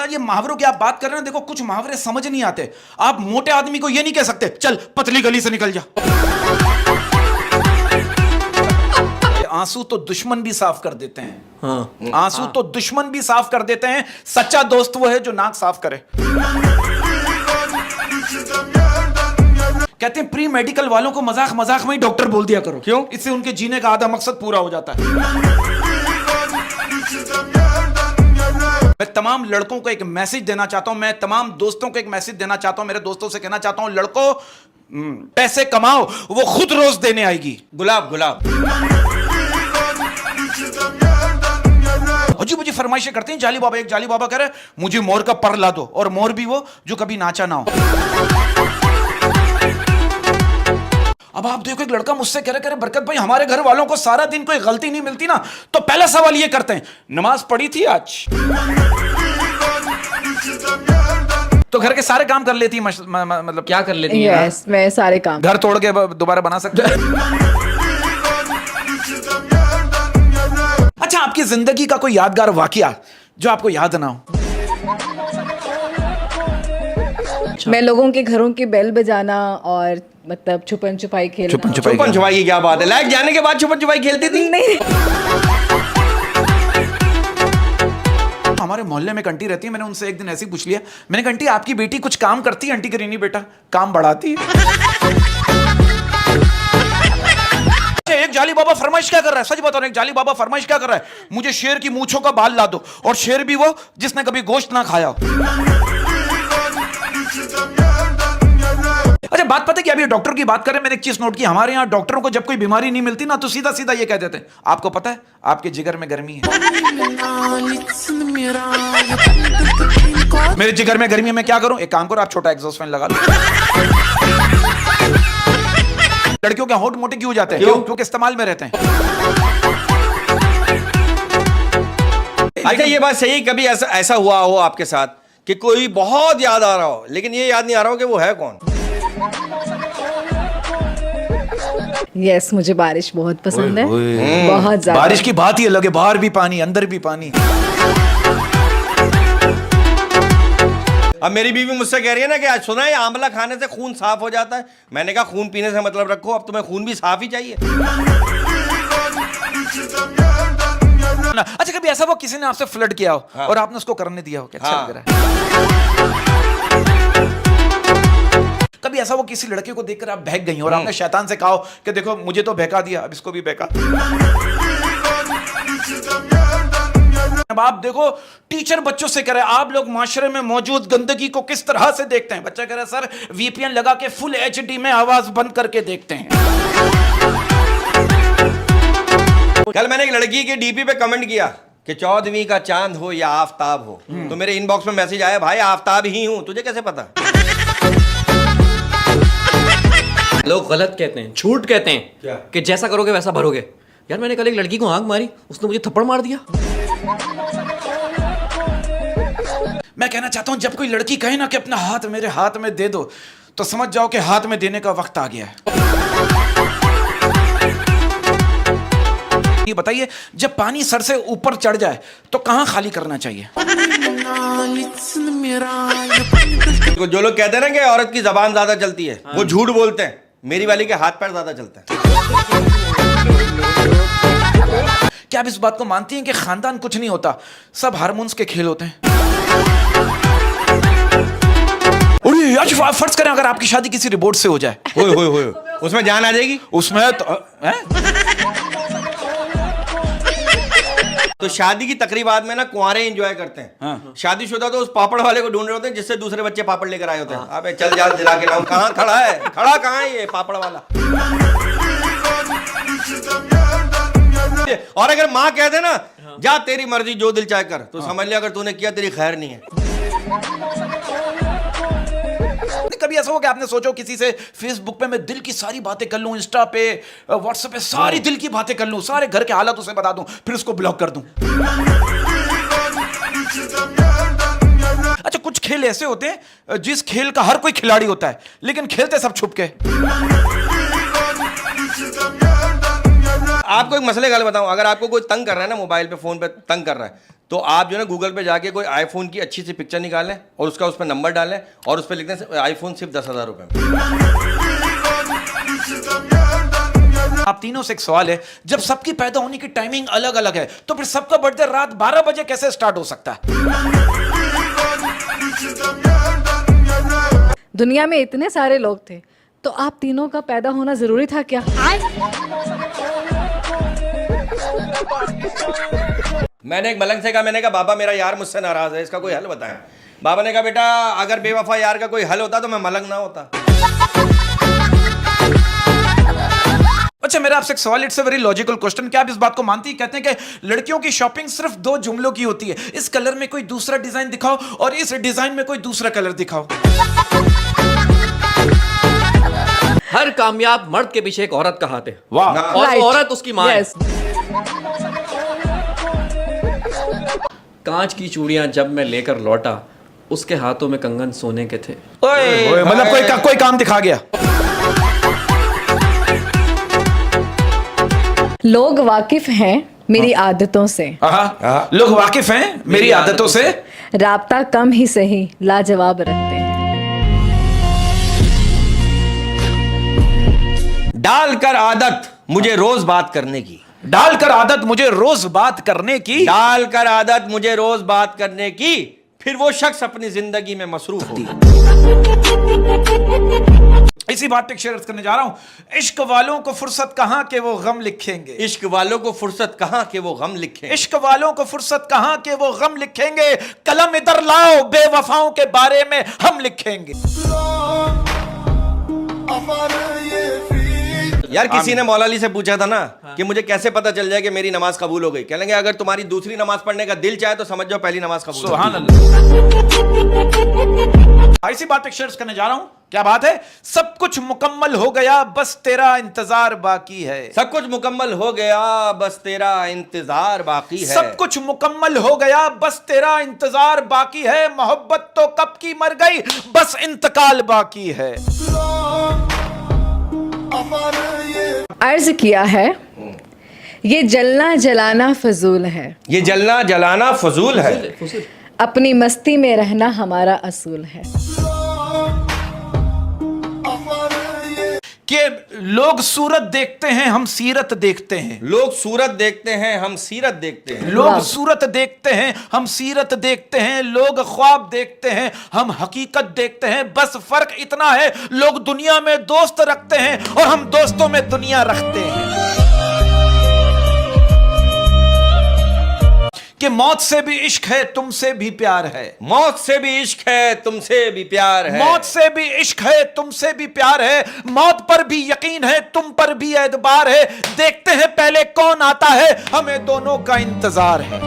महाराज ये मुहावरों की आप बात कर रहे हैं, देखो कुछ मुहावरे समझ नहीं आते। आप मोटे आदमी को ये नहीं कह सकते चल पतली गली से निकल जा। आंसू तो दुश्मन भी साफ कर देते हैं। हाँ। आंसू तो दुश्मन भी साफ कर देते हैं, सच्चा दोस्त वो है जो नाक साफ करे। कहते हैं प्री मेडिकल वालों को मजाक मजाक में ही डॉक्टर बोल दिया करो। क्यों? इससे उनके जीने का आधा मकसद पूरा हो जाता है। मैं तमाम लड़कों को एक मैसेज देना चाहता हूं, मैं तमाम दोस्तों को एक मैसेज देना चाहता हूं, मेरे दोस्तों से कहना चाहता हूं, लड़कों पैसे कमाओ, वो खुद रोज देने आएगी। गुलाब गुलाब अजी मुझे फरमाइशें करते हैं जाली बाबा। एक जाली बाबा कह रहे मुझे मोर का पर ला दो, और मोर भी वो जो कभी नाचा ना हो। अब आप देखो एक लड़का मुझसे कह रहे बरकत भाई हमारे घर वालों को सारा दिन कोई गलती नहीं मिलती ना, तो पहला सवाल ये करते हैं नमाज पढ़ी थी आज? तो घर के सारे काम कर लेती है, मतलब क्या कर लेती है? yes, मैं सारे काम घर तोड़ के दोबारा बना सकते हैं। अच्छा, आपकी जिंदगी का कोई यादगार वाकया जो आपको याद ना हो? मैं लोगों के घरों की बेल बजाना और मतलब छुपन छुपाई खेलना। छुपन छुपाई की क्या बात है? लाइट जाने के बाद छुपन छुपाई खेलती थी? नहीं। हमारे मोहल्ले में एक आंटी रहती है, मैंने उनसे एक दिन ऐसे ही पूछ लिया, मैंने कहा आंटी आपकी बेटी कुछ काम करती है? आंटी कह रही नहीं बेटा, काम बढ़ाती है। एक जाली बाबा फरमाइश क्या कर रहा है, सच बता रहा हूं, एक जाली बाबा फरमाइश क्या कर रहा है, मुझे शेर की मूंछों का बाल ला दो, और शेर भी वो जिसने कभी गोश्त ना खाया हो। अच्छा, बात पता है कि अभी डॉक्टर की बात करें, मैंने एक चीज नोट की, हमारे यहाँ डॉक्टरों को जब कोई बीमारी नहीं मिलती ना, तो सीधा सीधा ये कह देते हैं आपको पता है आपके जिगर में गर्मी है। मेरे जिगर में गर्मी है, मैं क्या करूं? एक काम करो, आप छोटा एग्जॉस्ट फैन लगा लो। लड़कियों के होंठ मोटे क्यों हो जाते हैं? क्योंकि इस्तेमाल में रहते हैं। अच्छा, ये बात सही, कभी ऐसा हुआ हो आपके साथ कि कोई बहुत याद आ रहा हो, लेकिन ये याद नहीं आ रहा हो कि वो है कौन? यस, मुझे बारिश बहुत पसंद है, बहुत ज्यादा। बारिश की बात ही अलग है, बाहर भी पानी अंदर भी पानी। अब मेरी बीवी मुझसे कह रही है ना कि आज सुना है आंवला खाने से खून साफ हो जाता है। मैंने कहा खून पीने से मतलब रखो, अब तुम्हें खून भी साफ ही चाहिए। अच्छा, कभी ऐसा वो किसी ने आपसे फ्लर्ट किया हो? हाँ। और आपने उसको करने दिया हो? क्या अच्छा लग रहा है? कभी ऐसा वो किसी लड़के को देखकर आप बहक गई हो और आपने शैतान से कहा हो कि देखो मुझे तो बहका दिया, अब इसको भी बहका। अब आप देखो टीचर बच्चों से कह रहे हैं आप लोग माशरे में मौजूद गंदगी को किस तरह से देखते हैं? बच्चा कह रहा है सर वीपीएन लगा के फुल एचडी में आवाज बंद करके देखते हैं। कल मैंने एक लड़की के डीपी पे कमेंट किया कि 14वीं का चांद हो या आफताब हो, तो मेरे इनबॉक्स में मैसेज आया भाई आफताब ही हूं, तुझे कैसे पता? लोग गलत कहते हैं, झूठ कहते हैं क्या? कि जैसा करोगे वैसा भरोगे। यार मैंने कल एक लड़की को आंख मारी, उसने मुझे थप्पड़ मार दिया। मैं कहना चाहता हूं जब कोई लड़की कहे ना कि अपना हाथ मेरे हाथ में दे दो, तो समझ जाओ कि हाथ में देने का वक्त आ गया है। ये बताइए जब पानी सर से ऊपर चढ़ जाए तो कहां खाली करना चाहिए? जो लोग कहते हैं ना कि औरत की जबान ज्यादा चलती है, वो झूठ बोलते हैं। मेरी वाली के हाथ पैर ज्यादा चलता है। क्या आप इस बात को मानती हैं कि खानदान कुछ नहीं होता, सब हार्मोन्स के खेल होते हैं? और फर्ज करें अगर आपकी शादी किसी रिपोर्ट से हो जाए, हो उसमें जान आ जाएगी? उसमें तो शादी की तकरीबात में ना कुंवारे एंजॉय करते हैं। हाँ। शादीशुदा तो उस पापड़ वाले को ढूंढ रहे होते हैं जिससे दूसरे बच्चे पापड़ लेकर आए होते हैं। हाँ। अबे चल जा दिला के लाऊं, कहां खड़ा है? खड़ा कहां है ये पापड़ वाला? और अगर माँ कह दे ना जा तेरी मर्जी जो दिल चाहे कर, तो समझ लिया अगर तूने किया तेरी खैर नहीं है। कभी ऐसा हो कि आपने सोचो किसी से फेसबुक पे मैं दिल की सारी बातें कर लूं, इंस्टा पे व्हाट्सएप पे सारी दिल की बातें कर लूं, सारे घर के हालात उसे बता दूं, फिर उसको ब्लॉक कर दूं? अच्छा, कुछ खेल ऐसे होते हैं जिस खेल का हर कोई खिलाड़ी होता है लेकिन खेलते सब छुप के। आपको एक मसले का बताऊं, अगर आपको कोई तंग कर रहा है ना, मोबाइल पे फोन पे तंग कर रहा है, तो आप जो है ना गूगल पे जाके कोई आईफोन की अच्छी सी पिक्चर निकालें और उसका उस पर नंबर डालें और उस पर लिख दें आईफोन सिर्फ 10,000 रुपए में। आप तीनों से एक सवाल है, जब सबकी पैदा होने की टाइमिंग अलग अलग है तो फिर सबका बर्थडे रात 12 बजे कैसे स्टार्ट हो सकता है? दुनिया में इतने सारे लोग थे तो आप तीनों का पैदा होना जरूरी था क्या? मैंने एक मलंग से कहा, मैंने कहा बाबा मेरा यार मुझसे नाराज है, इसका कोई हल बताएं। बाबा ने कहा बेटा अगर बेवफा यार का कोई हल होता तो मैं मलंग ना होता। अच्छा मेरा आपसे एक सवाल, it's a very logical question, क्या आप इस बात को मानती हैं? कहते हैं कि लड़कियों की शॉपिंग सिर्फ 2 जुमलों की होती है, इस कलर में कोई दूसरा डिजाइन दिखाओ और इस डिजाइन में कोई दूसरा कलर दिखाओ। हर कामयाब मर्द के पीछे एक औरत का हाथ है, वाह। और Right. औरत उसकी माँ है। Yes. कांच की चूड़ियां जब मैं लेकर लौटा, उसके हाथों में कंगन सोने के थे। ओए, मतलब कोई काम दिखा गया। लोग वाकिफ हैं मेरी आदतों से, लोग वाकिफ हैं मेरी आदतों से, राब्ता कम ही सही लाजवाब रखते हैं। डालकर आदत मुझे रोज बात करने की, डालकर आदत मुझे रोज बात करने की, डालकर आदत मुझे रोज बात करने की, फिर वो शख्स अपनी जिंदगी में मसरूफ हो। इसी बात पे शेयर करने जा रहा हूं, इश्क वालों को फुर्सत कहां के वो गम लिखेंगे, इश्क वालों को फुर्सत कहां के वो गम लिखें, इश्क वालों को फुर्सत कहां के वो गम लिखेंगे, कलम इधर लाओ बेवफाओं के बारे में हम लिखेंगे। यार किसी ने मौला अली से पूछा था ना कि मुझे कैसे पता चल जाए कि मेरी नमाज कबूल हो गई, कहेंगे अगर तुम्हारी दूसरी नमाज पढ़ने का दिल चाहे तो समझ जाओ पहली नमाज कबूल हो गई। सुभान अल्लाह। इसी बात पे शेयर करने जा रहा हूं, क्या बात है? सब कुछ मुकम्मल हो गया बस तेरा इंतजार बाकी है, सब कुछ मुकम्मल हो गया बस तेरा इंतजार बाकी है, सब कुछ मुकम्मल हो गया बस तेरा इंतजार बाकी है, मोहब्बत तो कब की मर गई बस इंतकाल बाकी है। अर्ज किया है ये जलना जलाना फजूल है, ये जलना जलाना फजूल है, अपनी मस्ती में रहना हमारा असूल है। कि लोग सूरत देखते हैं हम सीरत देखते हैं, लोग सूरत देखते हैं हम सीरत देखते हैं, लोग सूरत देखते हैं हम सीरत देखते हैं, लोग ख्वाब देखते हैं हम हकीकत देखते हैं, बस फर्क इतना है लोग दुनिया में दोस्त रखते हैं और हम दोस्तों में दुनिया रखते हैं। कि मौत से भी इश्क है तुमसे भी प्यार है, मौत से भी इश्क है तुमसे भी प्यार है, मौत से भी इश्क है तुमसे भी प्यार है, मौत पर भी यकीन है तुम पर भी एतबार है, देखते हैं पहले कौन आता है हमें दोनों का इंतजार है।